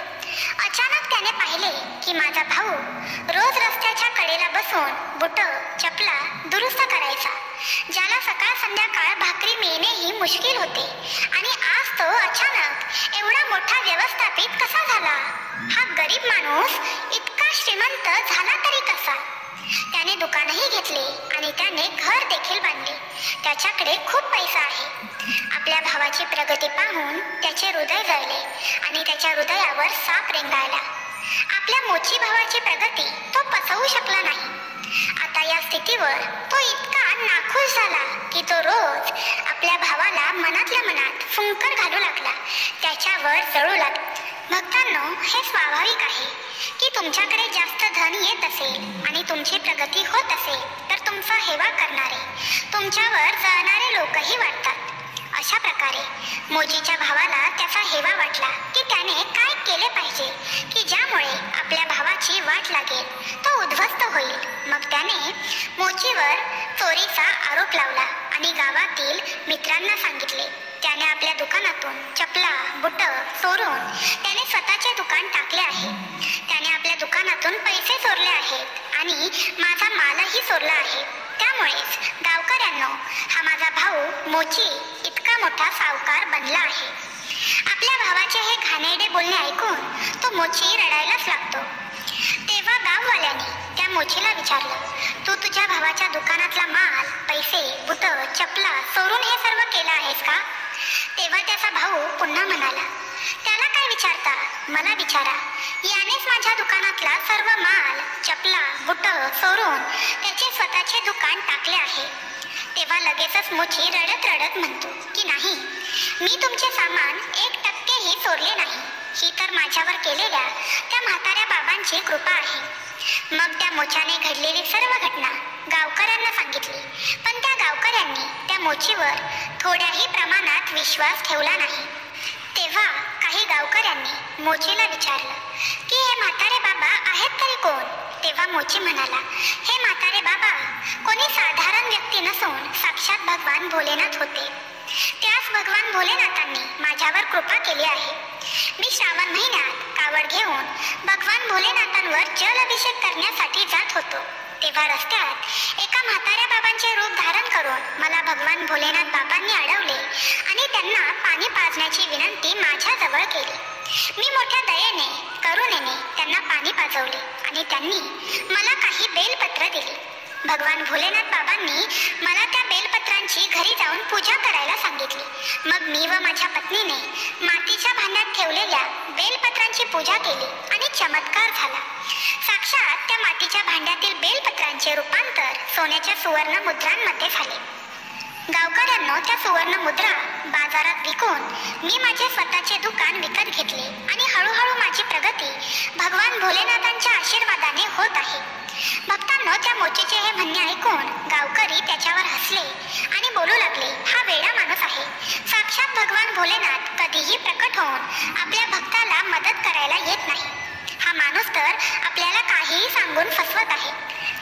अचानक त्याने पाहिले की माझा भाऊ रोज रस्त्याच्या कडेला बसून बुट चपला दुरुस्त करायचा, ज्याला सकाळ संध्याकाळ भाकरी मिळणेही मुश्किल होते. आणि आज तो अचानक एवढा मोठा व्यवस्थापित कसा झाला? हा गरीब माणूस इतका श्रीमंत झाला तरी कसा? त्याने दुकानही घेतले आणि त्याने घर देखील बांधले. त्याच्याकडे खूप पैसा आहे. आपल्या भावाची प्रगती पाहून त्याचे हृदय जळले आणि त्याच्या हृदयावर साप रेंगाळला. आपल्या मोची भावाची प्रगती तो पचवू शकला नाही. आता या स्थितीवर तो इतका नाखुश झाला की तो रोज आपल्या भावाला मनातल्या मनात फुंकर घालू लागला, त्याच्यावर जळू लागला. भक्तांनो, हे स्वाभाविक आहे की तुमच्याकडे जास्त धन येत असेल आणि तुमची प्रगती होत असेल तर तुमचा हेवा करणारे, तुमच्यावर जळणारे लोकही वाटतात. अशा प्रकारे मोचीच्या भावाला त्याचा हेवा वाटला की त्याने काय केले पाहिजे की ज्यामुळे आपल्या भावाची वाट लागेल, तो उद्ध्वस्त होईल. मग त्याने मोचीवर चोरीचा आरोप लावला आणि गावातील मित्रांना सांगितले. त्याने आपल्या दुकानातून चपला बुट चोरून त्याने स्वतःचे दुकान टाकले आहे. त्याने आपल्या दुकानातून पैसे चोरले आहेत आणि माझा मालही चोरला आहे. त्यामुळेच गावकऱ्यांनो, हा माझा भाऊ मोची इतका मोठा सावकार बनला आहे. आपल्या भावाचे हे घाणेरडे बोलणे ऐकून तो मोची रडायलाच लागतो. तेव्हा गाववाल्याने त्या मोचीला विचारलं, तू तुझ्या भावाच्या दुकानातला माल, पैसे, बुट, चपला चोरून हे सर्व केलं आहेस का? तेव्हा त्याचा भाऊ पुन्हा म्हणाला, त्याला काय विचारता, मला विचारा. यानेच माझ्या दुकानातला सर्व माल, चपला, बुट चोरून त्याचे स्वतःचे दुकान टाकले आहे. तेव्हा लगेचच मोची रडत रडत म्हणतो की नाही, मी तुमचे सामान 1% चोरले नाही. ही तर माझ्यावर केलेल्या त्या म्हाताऱ्या बाबांची कृपा आहे. मग त्या मोच्याने घडलेली सर्व घटना गावकऱ्यांना सांगितली. पण त्या गावकऱ्यांनी त्या मोचीवर थोड्याही प्रमाणात विश्वास ठेवला नाही. तेव्हा काही गावकऱ्यांनी मोचीला विचारलं की हे म्हातारे बाबा आहेत तरी कोण? तेव्हा मोची म्हणाला, हे म्हातारे बाबा कोणी साधारण व्यक्ती नसून साक्षात भगवान भोलेनाथ होते. त्याच भगवान भोलेनाथांनी माझ्यावर कृपा केली आहे. मी श्रावण महिन्यात कावड घेऊन भगवान भोलेनाथांवर जल अभिषेक करण्यासाठी जात होतो. तेव्हा रस्त्यात एका म्हाताऱ्या बाबांचे रूप धारण करून मला भगवान भोलेनाथ बाबांनी अडवले आणि त्यांना पाणी पाजण्याची विनंती माझ्याजवळ केली. मी मोठ्या दयेने करुणेने त्यांना पाणी पाजवले आणि त्यांनी मला काही बेलपत्र दिली. भगवान भोलेनाथ बाबांनी मला त्या बेलपत्रांची घरी जाऊन पूजा करायला सांगितली. मग मी व माझ्या पत्नीने मातीच्या भांड्यात ठेवलेल्या बेलपत्रांची पूजा केली आणि चमत्कार झाला. साक्षात त्या मातीच्या भांड्यातील बेलपत्रांचे रूपांतर सोन्याच्या सुवर्ण मुद्रांमध्ये झाले. गावकऱ्यांनो त्या सुवर्ण मुद्रा बाजारात विकून मी माझे स्वतःचे दुकान विकत घेतले आणि हळूहळू माझी प्रगती भगवान भोलेनाथांच्या आशीर्वादाने होत आहे. भक्तांनो, त्या मोचीचे हे म्हणणे ऐकून गावकरी त्याच्यावर हसले आणि बोलू लागले, हा वेडा माणूस आहे. साक्षात भगवान भोलेनाथ कधीही प्रकट होऊन आपल्या भक्ताला मदत करायला येत नाही. हा माणूस तर आपल्याला काहीही सांगून फसवत आहे.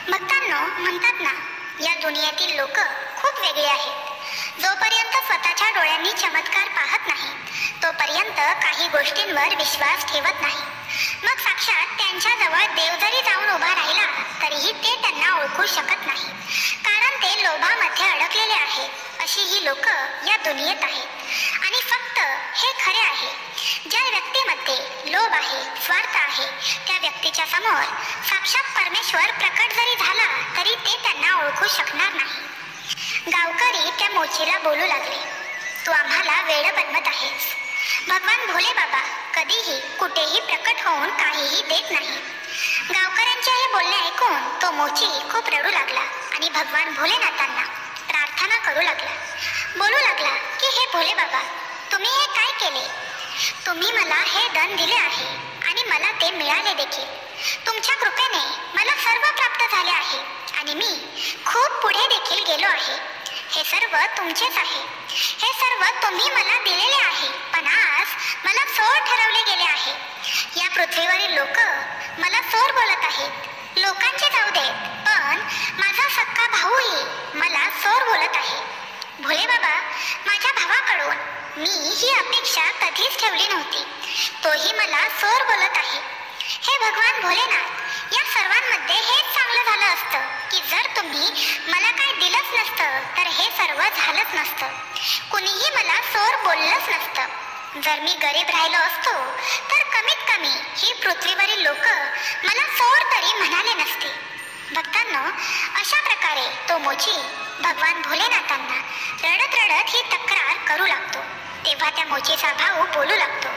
भक्तांनो, म्हणतात ना, या दुनियेतील लोक खूप वेगळे आहेत. जोपर्यंत स्वतःच्या डोळ्यांनी चमत्कार पाहत नाही तोपर्यंत काही गोष्टींवर विश्वास ठेवत नाही. मग साक्षात त्यांच्याजवळ देव जरी जाऊन उभा राहिला तरीही ते त्यांना ओळखू शकत नाही, कारण ते लोभामध्ये अडकलेले आहेत. अशी ही लोक या दुनियेत आहेत. आणि फक्त हे खरे आहे, ज्या व्यक्तीमध्ये लोभ आहे, स्वार्थ आहे, त्या व्यक्तीच्या समोर साक्षात परमेश्वर प्रकट जरी झाला तरी ते त्यांना ओळखू शकणार नाही. गावकरी त्या मोचीला बोलू लागले, तू आम्हाला वेड बनवत आहेस. भगवान भोले बाबा कधीही कुठेही प्रकट होऊन काहीही देत नाही. गावकऱ्यांचे हे बोलणे ऐकून तो मोची खूप रडू लागला आणि भगवान भोलेनाथांना प्रार्थना करू लागला. बोलू लागला की हे भोले बाबा, तुम्ही हे काय केले? तुम्ही मला हे धन दिले आहे आणि मला ते मिळाले देखील. तुमच्या कृपेने मला सर्व प्राप्त झाले आहे आणि मी खूप पुढे देखील गेलो आहे. हे सर्व तुमचेच आहे. हे सर्व तुम्ही मला दिलेले आहे, पण आज मला चोर ठरवले गेले आहे. या पृथ्वीवरील लोक मला चोर बोलत आहेत. लोकांचे जाऊ दे, पण माझा सख्खा भाऊही मला चोर बोलत आहे. भोले बाबा, माझ्या भावाकडून मी ही अपेक्षा कधीच ठेवली नव्हती. तोही मला चोर बोलत आहे. हे भगवान भोलेनाथ, या सर्वांमध्ये हेच चांगलं झालं असतं की जर तुम्ही मला काय दिलंच नसतं तर हे सर्व झालंच नसतं. कुणीही मला चोर बोललंच नसतं. जर मी गरीब राहिलो असतो तर कमीत कमी ही पृथ्वीवरील लोक मला चोर तरी म्हणाले नसते. भक्तांनो, अशा प्रकारे तो मोची भगवान भोलेनाथांना रडत रडत ही तक्रार करू लागतो. तेव्हा त्या मोचीचा भाऊ बोलू लागतो,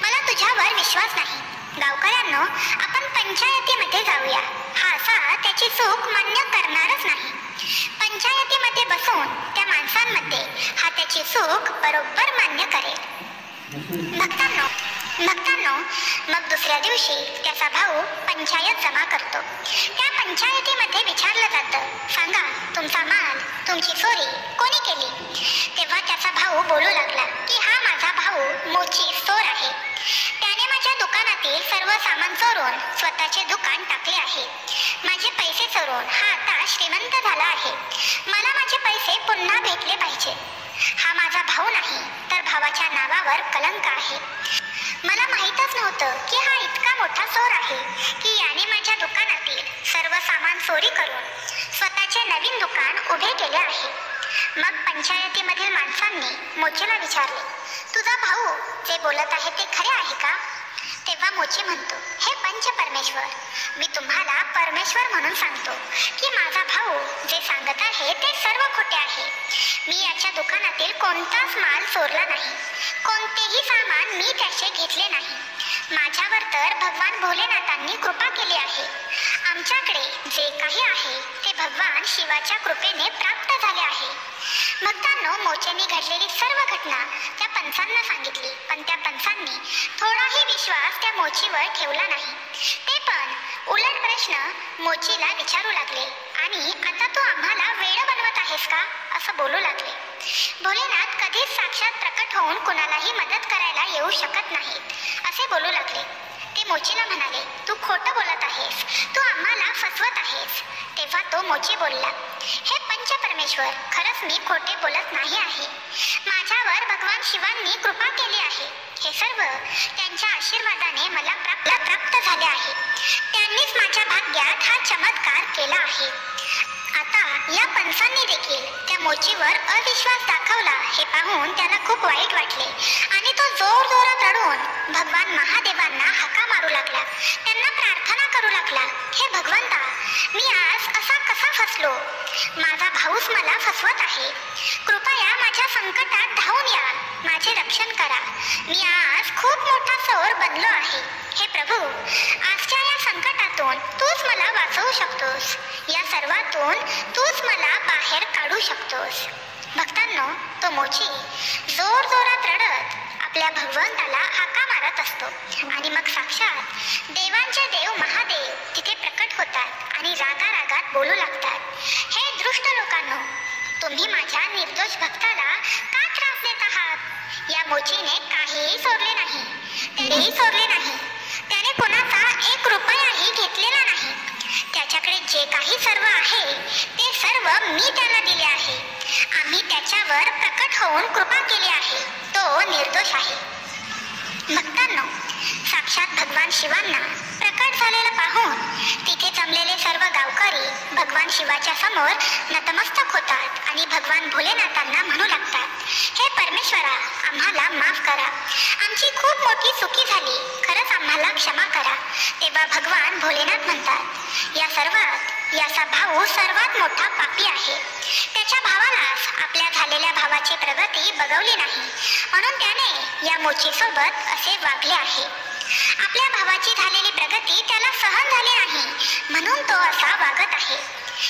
मला तुझ्यावर विश्वास नाही. गावकऱ्यांनो, आपण पंचायतीमध्ये जाऊया. हा असा त्याची चूक मान्य करणारच नाही. पंचायतीमध्ये बसून त्या माणसांमध्ये हा त्याची चूक बरोबर मान्य करेल. भक्तांनो, मग दुसऱ्या दिवशी त्याचा भाऊ पंचायत जमा करतो. त्या पंचायतीमध्ये विचारलं जातं, सांगा तुमचा माल, तुमची चोरी कोणी केली? तेव्हा त्याचा भाऊ बोलू लागला की हा माझा भाऊ मोची चोर आहे. त्याने माझ्या दुकानातील सर्व सामान चोरून स्वतःचे दुकान टाकले आहे. माझे पैसे चोरून हा आता श्रीमंत झाला आहे. मला माझे पैसे पुन्हा भेटले पाहिजे. हा माझा भाऊ नाही तर भावाच्या नावावर कलंक आहे. मला माहीतच नव्हतं की हा इतका मोठा चोर आहे की याने माझ्या दुकानातील सर्व सामान चोरी करून स्वतःचे नवीन दुकान उभे केले आहे. मग पंचायतीमधील माणसांनी मोचीला विचारले, तुझा भाऊ जे बोलत आहे ते खरे आहे का? तेव्हा मोची म्हणतो, हे पंच परमेश्वर, मी तुम्हाला परमेश्वर म्हणून सांगतो की माझा भाऊ जे सांगत आहे ते सर्व खोटे आहे. मी याच्या दुकानातील कोणताच माल चोरला नाही. कोणतेही सामान मी त्याचे घेतले नाही. माझ्यावर तर भगवान भोलेनाथांनी कृपा केली आहे. आमच्याकडे जे काही आहे ते भगवान शिवाच्या कृपेने प्राप्त झाले आहे. भक्तांनो, मोचेने घडलेली सर्व घटना त्या पंचांना सांगितली, पण त्या पंचांनी थोडाही विश्वास त्या मोचीवर ठेवला नाही. ते पण उलट प्रश्न मोचीला विचारू लागले आणि आता तू आम्हाला वेड बनवत आहेस का असं बोलू लागले. भोलेनाथ कधीच साक्षात प्रकट होऊन कुणालाही मदत करायला येऊ शकत नाहीत असे बोलू लागले. ते मोचीला म्हणाले, तू खोटं बोलत आहेस, तू आम्हाला फसवत आहेस. तेव्हा तो मोची बोलला, हे पंचपरमेश्वर, खरंच मी खोटे बोलत नाही आहे. माझ्यावर भगवान शिवांनी कृपा केली आहे. हे सर्व त्यांच्या आशीर्वादाने मला प्राप्त झाले आहे. त्यांनीच माझ्या भाग्यात हा चमत्कार केला आहे. आता या पंसांनी देखील त्या मोचीवर अविश्वास दाखवला हे पाहून त्याला खूप वाईट वाटले आणि तो जोरजोरात रडून भगवान महादेवांना हाका मारू लागला. त्यांना प्रार्थना करू लागला, हे भगवंता, मी आज असा कसा फसलो? माझा भाऊच मला फसवत आहे. कृपया माझ्या संकटात धावून या, माझे रक्षण करा. मी आज खूप मोठा चोर बनलो आहे. हे प्रभू, आजच्या या संकटातून तूच मला वाचवू शकतोस. या सर्वातून तूच मला बाहेर काढू शकतोस. भक्तांनो, तो मोची जोरजोरात रडत आपल्या भगवंताला हाका मारत असतो आणि मग साक्षात देवांचे देव महादेव तिथे प्रकट होतात आणि रागारागात बोलू लागतात, हे दुष्ट लोकांनो, तुम्ही माझ्या निर्दोष भक्ताला का त्रास देत आहात? या मोचीने काहीही सोडले नाही, त्याने कोणाचा 1 रुपयाही घेतलेला नाही. त्याच्याकडे जे काही सर्व आहे ते सर्व मी त्याला दिले आहे. आम्ही त्याच्यावर प्रकट होऊन कृपा केली आहे. तो निर्दोष आहे. भक्तांनो, साक्षात भगवान शिवांना प्रकट झालेलं पाहून तिथे जमलेले सर्व गावकरी भगवान शिवाच्या समोर नतमस्तक होतात आणि भगवान भोलेनाथांना म्हणू लागतात, हे परमेश्वरा, आम्हाला माफ करा. आमची खूप मोठी चुकी झाली. खरंच आम्हाला क्षमा करा. तेव्हा भगवान भोलेनाथ म्हणतात, या सर्वात याचा भाऊ सर्वात मोठा पापी आहे. त्याच्या भावालाच आपल्या झालेल्या भावाची प्रगती बघवली नाही, म्हणून त्याने या मोचीसोबत असे वागले आहे. आपल्या भावाची झालेली प्रगती त्याला सहन झाली नाही, म्हणून तो असा वागत आहे.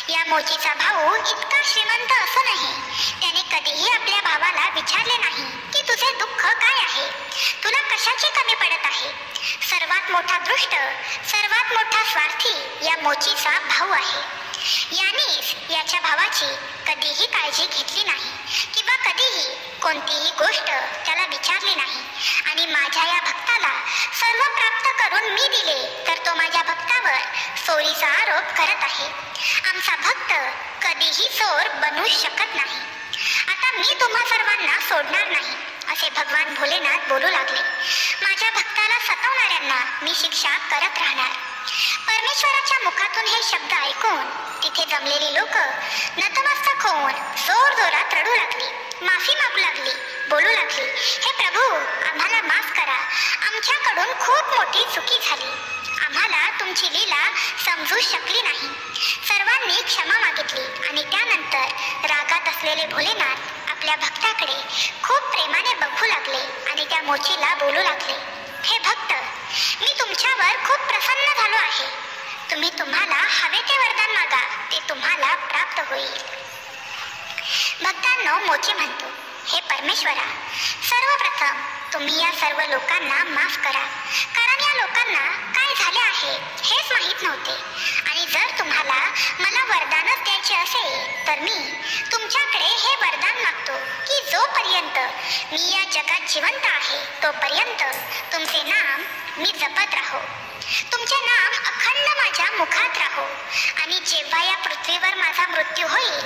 या मोचीचा भाऊ इतका श्रीमंत असूनही त्याने कधीही आपल्या भावाला विचारले नाही की तुझे दुःख काय आहे, तुला कशाची कमी पडत आहे. सर्वात मोठा दुष्ट, सर्वात मोठा स्वार्थी या मोचीचा भाऊ आहे. यानेच याच्या भावाची कधीही काळजी घेतली नाही किंवा कधीही कोणतीही गोष्ट त्याला विचारली नाही. आणि माझ्या या भक्ताला सर्व प्राप्त करून मी दिले तर तो माझ्या भक्तावर चोरीचा आरोप करत आहे. आमचा भक्त कधीही चोर बनू शकत नाही. आता मी तुम्हा सर्वांना सोडणार नाही, असे भगवान भोलेनाथ बोलू लागले. माझ्या भक्ताला सतावणाऱ्यांना मी शिक्षा करत राहणार. परमेश्वराच्या मुखातून हे शब्द ऐकून तिथे जमलेली लोक नतमस्तक होऊन जोरजोरात रडू लागली, माफी मागू लागली, बोलू लागली, हे प्रभू, आम्हाला माफ करा. आमच्याकडून खूप मोठी चुकी झाली. आम्हाला तुमची लीला समजू शकली नाही. सर्वांनी क्षमा मागितली आणि त्यानंतर रागात असलेले भोलेनाथ आपल्या भक्ताकडे खूप प्रेमाने बघू लागले आणि त्या मोचीला बोलू लागले, हे भक्त, मी तुमच्यावर खूप प्रसन्न झालो आहे. तुम्ही तुम्हाला हवे ते वरदान मागा, ते तुम्हाला प्राप्त होईल. भक्तांनो, मोची म्हणतो, हे परमेश्वरा, सर्वप्रथम तुम्ही या सर्व लोकांना माफ करा, कारण या लोकांना काय झाले आहे हेच माहीत नव्हते. आणि जर तुम्हाला मला वरदानच द्यायचे असेल तर मी तुमच्याकडे हे वरदान मागतो की जोपर्यंत मी या जगात जिवंत आहे तोपर्यंत तुमचे नाम मी जपत राहो. तुमचे नाम अखंड माझ्या मुखात राहो आणि जेव्हा या पृथ्वीवर माझा मृत्यू होईल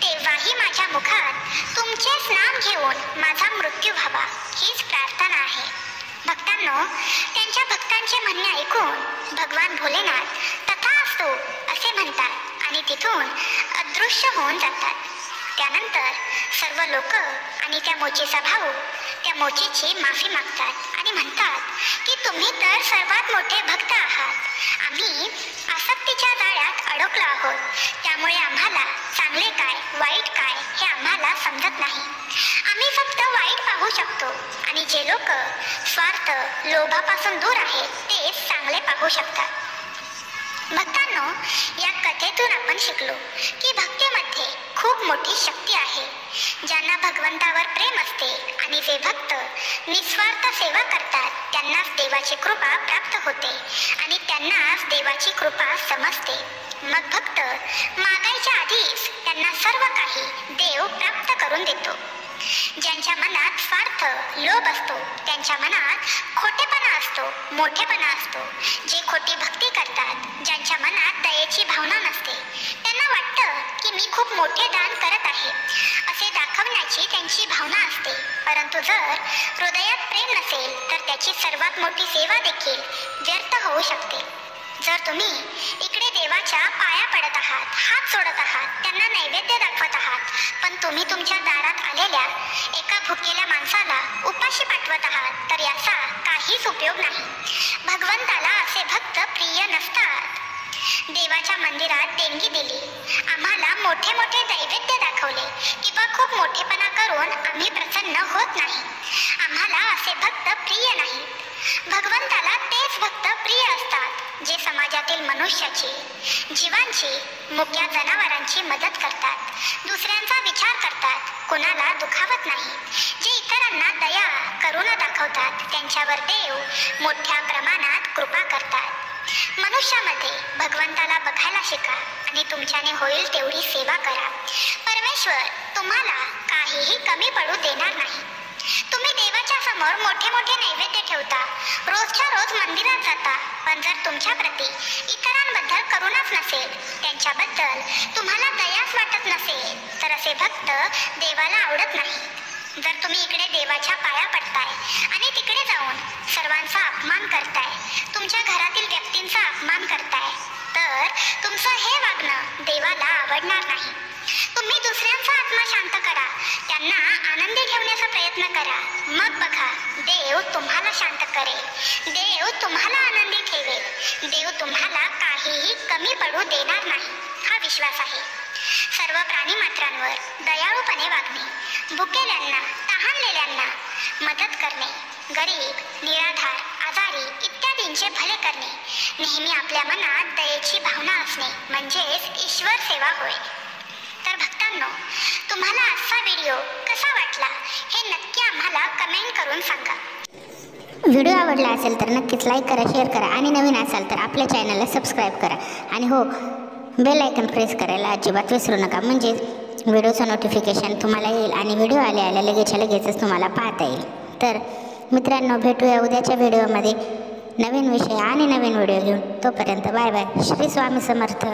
तेव्हाही माझ्या मुखात तुमचेच नाम घेऊन माझा मृत्यू व्हावा, हीच प्रार्थना आहे. भक्तांनो, त्यांच्या भक्तांचे म्हणणे ऐकून भगवान भोलेनाथ तथास्तु असे म्हणतात आणि तिथून अदृश्य होऊन जातात. त्यानंतर सर्व लोक आणि त्या मोचीचा भाऊ त्या मोचीची माफी मागतात आणि म्हणतात की तुम्ही तर सर्वात मोठे भक्त आहात. आम्ही आसक्तीच्या जाळ्यात अडकलो आहोत, त्यामुळे आम्हाला चांगले काय वाईट काय हे आम्हाला समजत नाही. आम्ही फक्त वाईट पाहू शकतो आणि जे लोक स्वार्थ लोभापासून दूर आहेत तेच चांगले पाहू शकतात. भक्तांनो, या कथेतून आपण शिकलो की भक्तीमध्ये खूप मोठी शक्ती आहे. ज्यांना भगवंतावर प्रेम असते आणि जे भक्त निस्वार्थ सेवा करतात त्यांनाच देवाची कृपा प्राप्त होते आणि त्यांनाच देवाची कृपा समजते. मग भक्त मागायच्या आधीच त्यांना सर्व काही देव प्राप्त करून देतो. ज्यांच्या मनात स्वार्थ लोभ असतो, त्यांच्या मनात खोटेपणा असतो, मोठेपणा असतो. जे खोटी भक्ती करतात, ज्यांच्या मनात दयेची भावना नसते, त्यांना वाटतं की मी खूप मोठे दान करत आहे असे दाखवण्याची त्यांची भावना असते. परंतु जर हृदयात प्रेम नसेल तर त्याची सर्वात मोठी सेवा देखील व्यर्थ होऊ शकते. जर तुम्ही इकडे देवाच्या पाया पडत आहात, हात जोडत आहात, त्यांना नैवेद्य दाखवत आहात, पण तुम्ही तुमच्या दारात आलेल्या एका भुकेल्या माणसाला उपाशी पाठवत आहात, तर याचा काहीच उपयोग नाही. भगवंताला असे भक्त प्रिय नसतात. देवाच्या मंदिरात देणगी दिली, आम्हाला मोठे मोठे नैवेद्य दाखवले किंवा खूप मोठेपणा करून आम्ही प्रसन्न होत नाही. आम्हाला असे भक्त प्रिय नाहीत. भगवंताला तेच भक्त प्रिय असतात जे समाजातील मनुष्याची, जीवांची, मुक्या जनावरांची मदत करतात, दुसऱ्यांचा विचार करतात, कोणाला दुखावत नाही, जे इतरांना दया करुणा दाखवतात, त्यांच्यावर देव मोठ्या प्रमाणात कृपा करतात. मनुष्यामध्ये भगवंताला बघायला शिका आणि तुमच्याने होईल तेवढी सेवा करा. परमेश्वर तुम्हाला काहीही कमी पडू देणार नाही. तुम्ही देवाच्या समोर मोठे मोठे नैवेद्य ठेवता, रोजच्या रोज मंदिरात जाता, पण जर तुमच्या प्रती इतरांबद्दल करुणाच नसेल, त्यांच्याबद्दल तुम्हाला दयाच वाटत नसेल, तर असे भक्त देवाला आवडत नाही. जर तुम्ही इकडे देवाच्या पाया पडताय आणि तिकडे जाऊन सर्वांचा अपमान करताय, तुमच्या घरातील व्यक्तींचा अपमान करताय, तर तुमचं हे वागणं देवाला आवडणार नाही. तुम्ही दुसऱ्यांचा आत्मा शांत करा, त्यांना आनंदी ठेवण्याचा प्रयत्न करा, मग बघा देव तुम्हाला शांत करेल, देव तुम्हाला आनंदी ठेवेल, देव तुम्हाला काहीही कमी पडू देणार नाही. हा विश्वास आहे. सर्व प्राणी मात्रांवर दयाळूपणे वागणे, भुकेल्यांना, तहानलेल्यांना मदत करणे, गरीब, निराधार, आजारी इत्यादींचे भले करणे, नेहमी आपल्या मनात दयेची भावना असणे म्हणजेच ईश्वर सेवा होय. तर भक्तांनो, तुम्हाला आजचा व्हिडिओ कसा वाटला हे नक्की आम्हाला कमेंट करून सांगा. व्हिडिओ आवडला असेल तर नक्कीच लाईक करा, शेअर करा आणि नवीन असाल तर आपल्या चॅनलला सबस्क्राईब करा. आणि हो, बेल आयकन प्रेस करायला अजिबात विसरू नका, म्हणजे व्हिडिओचं नोटिफिकेशन तुम्हाला येईल आणि व्हिडिओ आल्या लगेचच्या लगेचच तुम्हाला पाहता येईल. तर मित्रांनो, भेटूया उद्याच्या व्हिडिओमध्ये नवीन विषय आणि नवीन व्हिडिओ घेऊन. तोपर्यंत बाय बाय. श्री स्वामी समर्थ.